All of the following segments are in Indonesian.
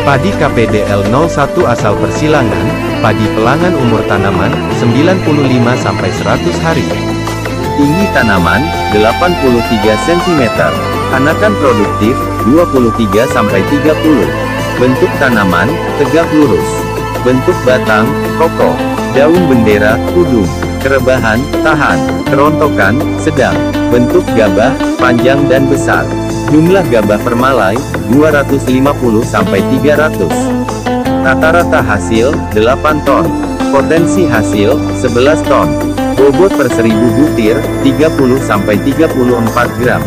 Padi KPDL 01 asal persilangan, padi pelangan umur tanaman, 95-100 hari. Tinggi tanaman, 83 cm. Anakan produktif, 23-30. Bentuk tanaman, tegak lurus. Bentuk batang, kokoh. Daun bendera, kudung. Kerebahan, tahan. Kerontokan, sedang. Bentuk gabah, panjang dan besar. Jumlah gabah permalai, 250-300. Rata-rata hasil, 8 ton. Potensi hasil, 11 ton. Bobot per 1000 butir, 30-34 gram.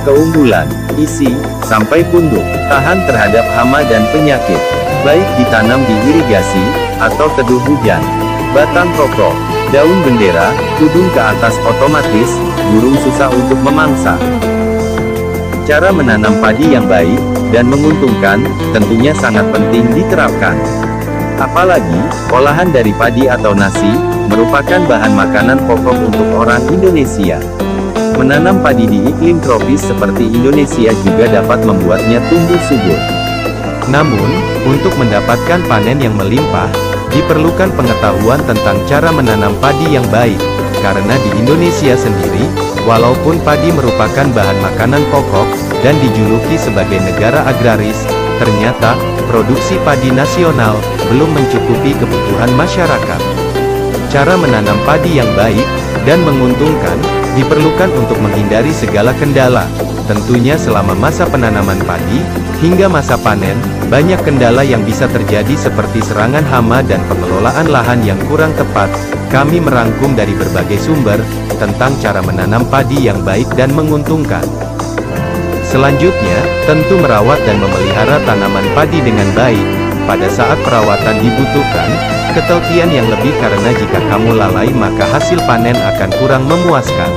Keunggulan, isi, sampai punduk. Tahan terhadap hama dan penyakit. Baik ditanam di irigasi, atau teduh hujan. Batang kokoh. Daun bendera, kudung ke atas otomatis, burung susah untuk memangsa. Cara menanam padi yang baik, dan menguntungkan, tentunya sangat penting diterapkan. Apalagi, olahan dari padi atau nasi, merupakan bahan makanan pokok untuk orang Indonesia. Menanam padi di iklim tropis seperti Indonesia juga dapat membuatnya tumbuh subur. Namun, untuk mendapatkan panen yang melimpah, diperlukan pengetahuan tentang cara menanam padi yang baik, karena di Indonesia sendiri, walaupun padi merupakan bahan makanan pokok, dan dijuluki sebagai negara agraris, ternyata, produksi padi nasional, belum mencukupi kebutuhan masyarakat. Cara menanam padi yang baik, dan menguntungkan, diperlukan untuk menghindari segala kendala. Tentunya selama masa penanaman padi, hingga masa panen, banyak kendala yang bisa terjadi seperti serangan hama dan pengelolaan lahan yang kurang tepat. Kami merangkum dari berbagai sumber, tentang cara menanam padi yang baik dan menguntungkan. Selanjutnya, tentu merawat dan memelihara tanaman padi dengan baik. Pada saat perawatan dibutuhkan, ketelitian yang lebih karena jika kamu lalai maka hasil panen akan kurang memuaskan.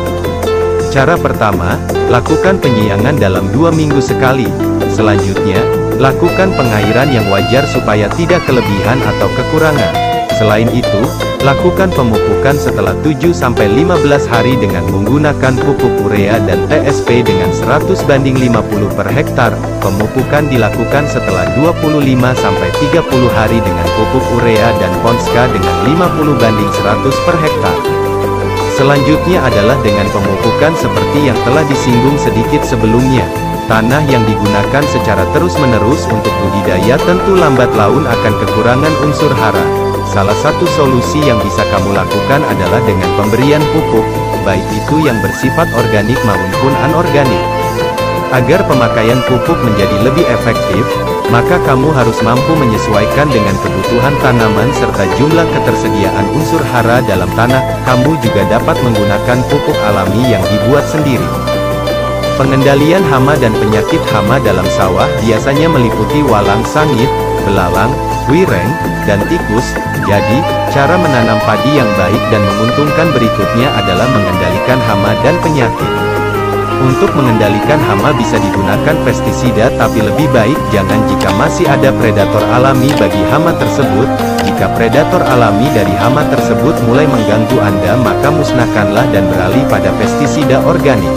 Cara pertama, lakukan penyiangan dalam 2 minggu sekali. Selanjutnya, lakukan pengairan yang wajar supaya tidak kelebihan atau kekurangan. Selain itu, lakukan pemupukan setelah 7-15 hari dengan menggunakan pupuk urea dan TSP dengan 100/50 per hektar. Pemupukan dilakukan setelah 25-30 hari dengan pupuk urea dan Ponska dengan 50/100 per hektar. Selanjutnya adalah dengan pemupukan seperti yang telah disinggung sedikit sebelumnya. Tanah yang digunakan secara terus-menerus untuk budidaya tentu lambat laun akan kekurangan unsur hara. Salah satu solusi yang bisa kamu lakukan adalah dengan pemberian pupuk, baik itu yang bersifat organik maupun anorganik. Agar pemakaian pupuk menjadi lebih efektif, maka kamu harus mampu menyesuaikan dengan kebutuhan tanaman serta jumlah ketersediaan unsur hara dalam tanah. Kamu juga dapat menggunakan pupuk alami yang dibuat sendiri. Pengendalian hama dan penyakit hama dalam sawah biasanya meliputi walang sangit, belalang, wireng, dan tikus. Jadi, cara menanam padi yang baik dan menguntungkan berikutnya adalah mengendalikan hama dan penyakit. Untuk mengendalikan hama bisa digunakan pestisida, tapi lebih baik jangan jika masih ada predator alami bagi hama tersebut. Jika predator alami dari hama tersebut mulai mengganggu Anda, maka musnahkanlah dan beralih pada pestisida organik.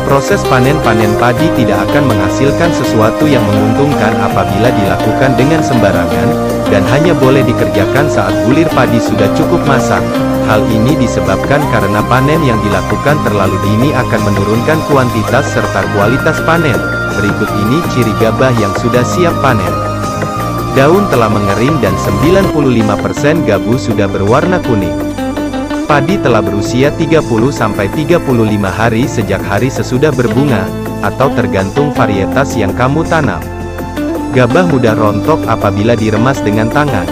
Proses panen padi tidak akan menghasilkan sesuatu yang menguntungkan apabila dilakukan dengan sembarangan, dan hanya boleh dikerjakan saat bulir padi sudah cukup masak. Hal ini disebabkan karena panen yang dilakukan terlalu dini akan menurunkan kuantitas serta kualitas panen. Berikut ini ciri gabah yang sudah siap panen. Daun telah mengering dan 95% gabu sudah berwarna kuning. Padi telah berusia 30-35 hari sejak hari sesudah berbunga, atau tergantung varietas yang kamu tanam. Gabah mudah rontok apabila diremas dengan tangan.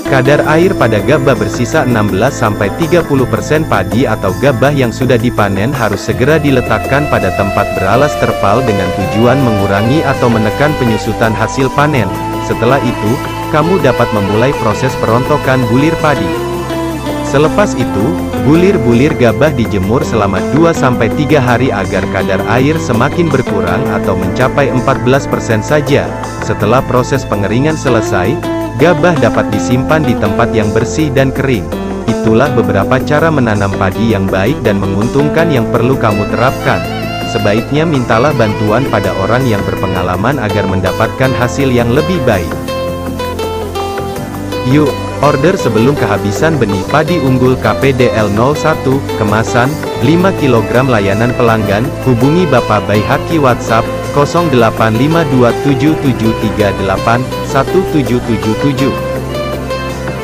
Kadar air pada gabah bersisa 16-30%. Padi atau gabah yang sudah dipanen harus segera diletakkan pada tempat beralas terpal dengan tujuan mengurangi atau menekan penyusutan hasil panen. Setelah itu, kamu dapat memulai proses perontokan bulir padi. Selepas itu, bulir-bulir gabah dijemur selama 2-3 hari agar kadar air semakin berkurang atau mencapai 14% saja. Setelah proses pengeringan selesai, gabah dapat disimpan di tempat yang bersih dan kering. Itulah beberapa cara menanam padi yang baik dan menguntungkan yang perlu kamu terapkan. sebaiknya mintalah bantuan pada orang yang berpengalaman agar mendapatkan hasil yang lebih baik. Yuk, order sebelum kehabisan benih padi unggul KPDL 01, kemasan, 5 kg layanan pelanggan, hubungi Bapak Baihaqi WhatsApp, 085273817777.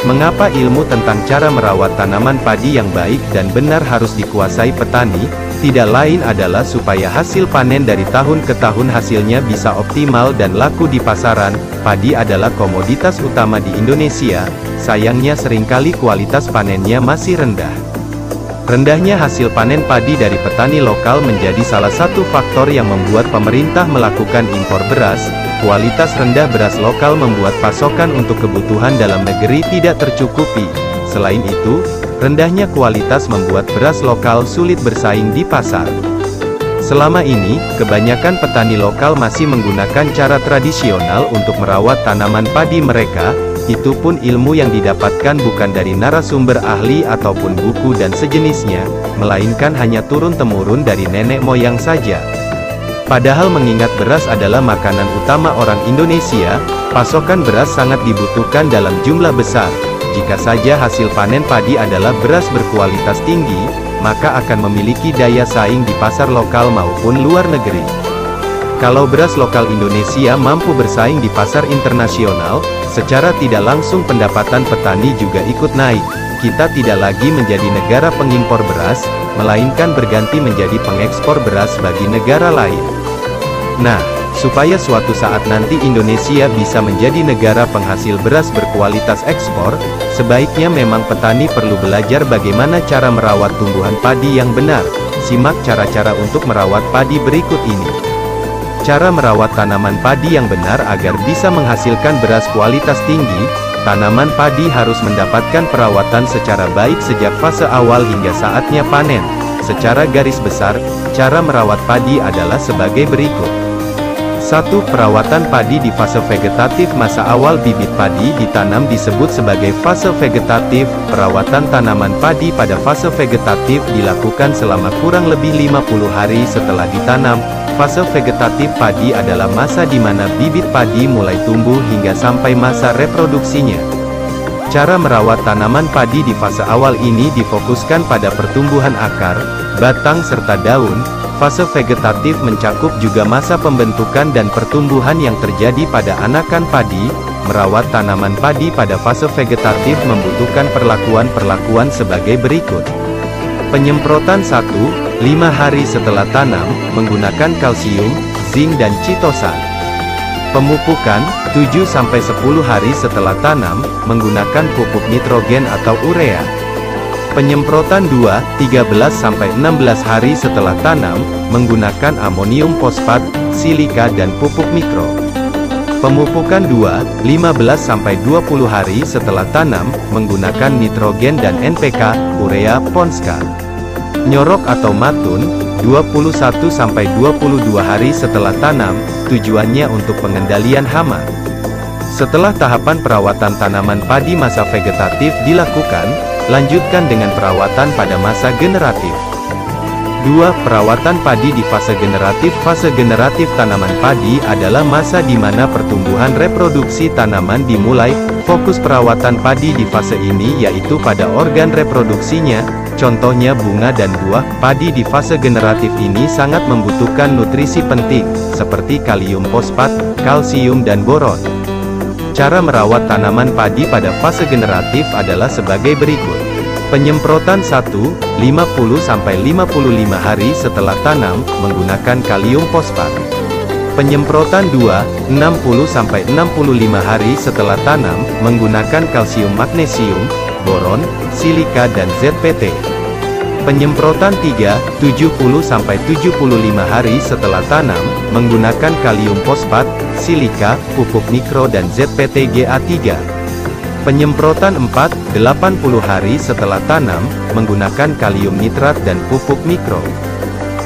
Mengapa ilmu tentang cara merawat tanaman padi yang baik dan benar harus dikuasai petani? Tidak lain adalah supaya hasil panen dari tahun ke tahun hasilnya bisa optimal dan laku di pasaran. Padi adalah komoditas utama di Indonesia, sayangnya seringkali kualitas panennya masih rendah. Rendahnya hasil panen padi dari petani lokal menjadi salah satu faktor yang membuat pemerintah melakukan impor beras. Kualitas rendah beras lokal membuat pasokan untuk kebutuhan dalam negeri tidak tercukupi. Selain itu, rendahnya kualitas membuat beras lokal sulit bersaing di pasar. Selama ini, kebanyakan petani lokal masih menggunakan cara tradisional untuk merawat tanaman padi mereka. Itu pun ilmu yang didapatkan bukan dari narasumber ahli ataupun buku dan sejenisnya, melainkan hanya turun-temurun dari nenek moyang saja. Padahal mengingat beras adalah makanan utama orang Indonesia, pasokan beras sangat dibutuhkan dalam jumlah besar. Jika saja hasil panen padi adalah beras berkualitas tinggi, maka akan memiliki daya saing di pasar lokal maupun luar negeri. Kalau beras lokal Indonesia mampu bersaing di pasar internasional, secara tidak langsung pendapatan petani juga ikut naik. Kita tidak lagi menjadi negara pengimpor beras, melainkan berganti menjadi pengekspor beras bagi negara lain. Nah, supaya suatu saat nanti Indonesia bisa menjadi negara penghasil beras berkualitas ekspor, sebaiknya memang petani perlu belajar bagaimana cara merawat tumbuhan padi yang benar. Simak cara-cara untuk merawat padi berikut ini. Cara merawat tanaman padi yang benar agar bisa menghasilkan beras kualitas tinggi. Tanaman padi harus mendapatkan perawatan secara baik sejak fase awal hingga saatnya panen. Secara garis besar, cara merawat padi adalah sebagai berikut. 1. Perawatan padi di fase vegetatif. Masa awal bibit padi ditanam disebut sebagai fase vegetatif. Perawatan tanaman padi pada fase vegetatif dilakukan selama kurang lebih 50 hari setelah ditanam. Fase vegetatif padi adalah masa di mana bibit padi mulai tumbuh hingga sampai masa reproduksinya. Cara merawat tanaman padi di fase awal ini difokuskan pada pertumbuhan akar, batang serta daun. Fase vegetatif mencakup juga masa pembentukan dan pertumbuhan yang terjadi pada anakan padi. Merawat tanaman padi pada fase vegetatif membutuhkan perlakuan-perlakuan sebagai berikut. Penyemprotan 1. 5 hari setelah tanam, menggunakan kalsium, zinc dan chitosan. Pemupukan, 7-10 hari setelah tanam, menggunakan pupuk nitrogen atau urea. Penyemprotan 2, 13-16 hari setelah tanam, menggunakan amonium fosfat, silika dan pupuk mikro. Pemupukan 2, 15-20 hari setelah tanam, menggunakan nitrogen dan NPK, urea, ponska. Nyorok atau matun, 21-22 hari setelah tanam, tujuannya untuk pengendalian hama. Setelah tahapan perawatan tanaman padi masa vegetatif dilakukan, lanjutkan dengan perawatan pada masa generatif. 2. Perawatan padi di fase generatif. Fase generatif tanaman padi adalah masa di mana pertumbuhan reproduksi tanaman dimulai. Fokus perawatan padi di fase ini yaitu pada organ reproduksinya, contohnya bunga dan buah. Padi di fase generatif ini sangat membutuhkan nutrisi penting, seperti kalium fosfat, kalsium dan boron. Cara merawat tanaman padi pada fase generatif adalah sebagai berikut. Penyemprotan 1, 50-55 hari setelah tanam, menggunakan kalium fosfat. Penyemprotan 2, 60-65 hari setelah tanam, menggunakan kalsium magnesium, boron, silika dan ZPT. Penyemprotan 3, 70-75 hari setelah tanam, menggunakan kalium fosfat, silika, pupuk mikro dan ZPT GA3. Penyemprotan 4, 80 hari setelah tanam, menggunakan kalium nitrat dan pupuk mikro.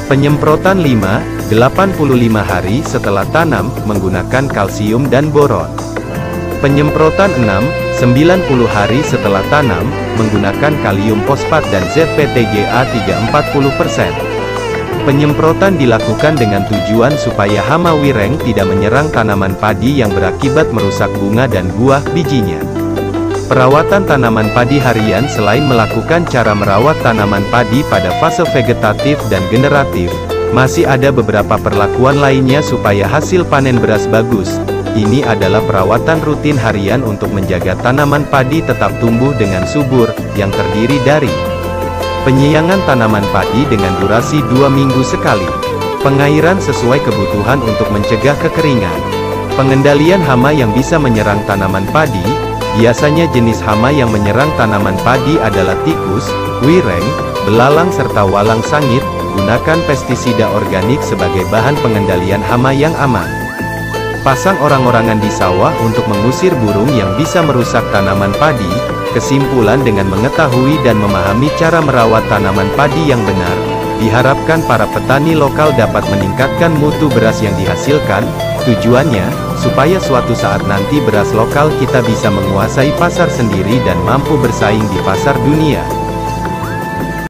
Penyemprotan 5, 85 hari setelah tanam, menggunakan kalsium dan boron. Penyemprotan 6, 90 hari setelah tanam, menggunakan kalium fosfat dan ZPT GA3 40%. Penyemprotan dilakukan dengan tujuan supaya hama wireng tidak menyerang tanaman padi yang berakibat merusak bunga dan buah bijinya. Perawatan tanaman padi harian. Selain melakukan cara merawat tanaman padi pada fase vegetatif dan generatif, masih ada beberapa perlakuan lainnya supaya hasil panen beras bagus. Ini adalah perawatan rutin harian untuk menjaga tanaman padi tetap tumbuh dengan subur, yang terdiri dari penyiangan tanaman padi dengan durasi 2 minggu sekali, pengairan sesuai kebutuhan untuk mencegah kekeringan, pengendalian hama yang bisa menyerang tanaman padi. Biasanya jenis hama yang menyerang tanaman padi adalah tikus, wireng, belalang serta walang sangit. Gunakan pestisida organik sebagai bahan pengendalian hama yang aman. Pasang orang-orangan di sawah untuk mengusir burung yang bisa merusak tanaman padi. Kesimpulan, dengan mengetahui dan memahami cara merawat tanaman padi yang benar, diharapkan para petani lokal dapat meningkatkan mutu beras yang dihasilkan. Tujuannya, supaya suatu saat nanti beras lokal kita bisa menguasai pasar sendiri dan mampu bersaing di pasar dunia.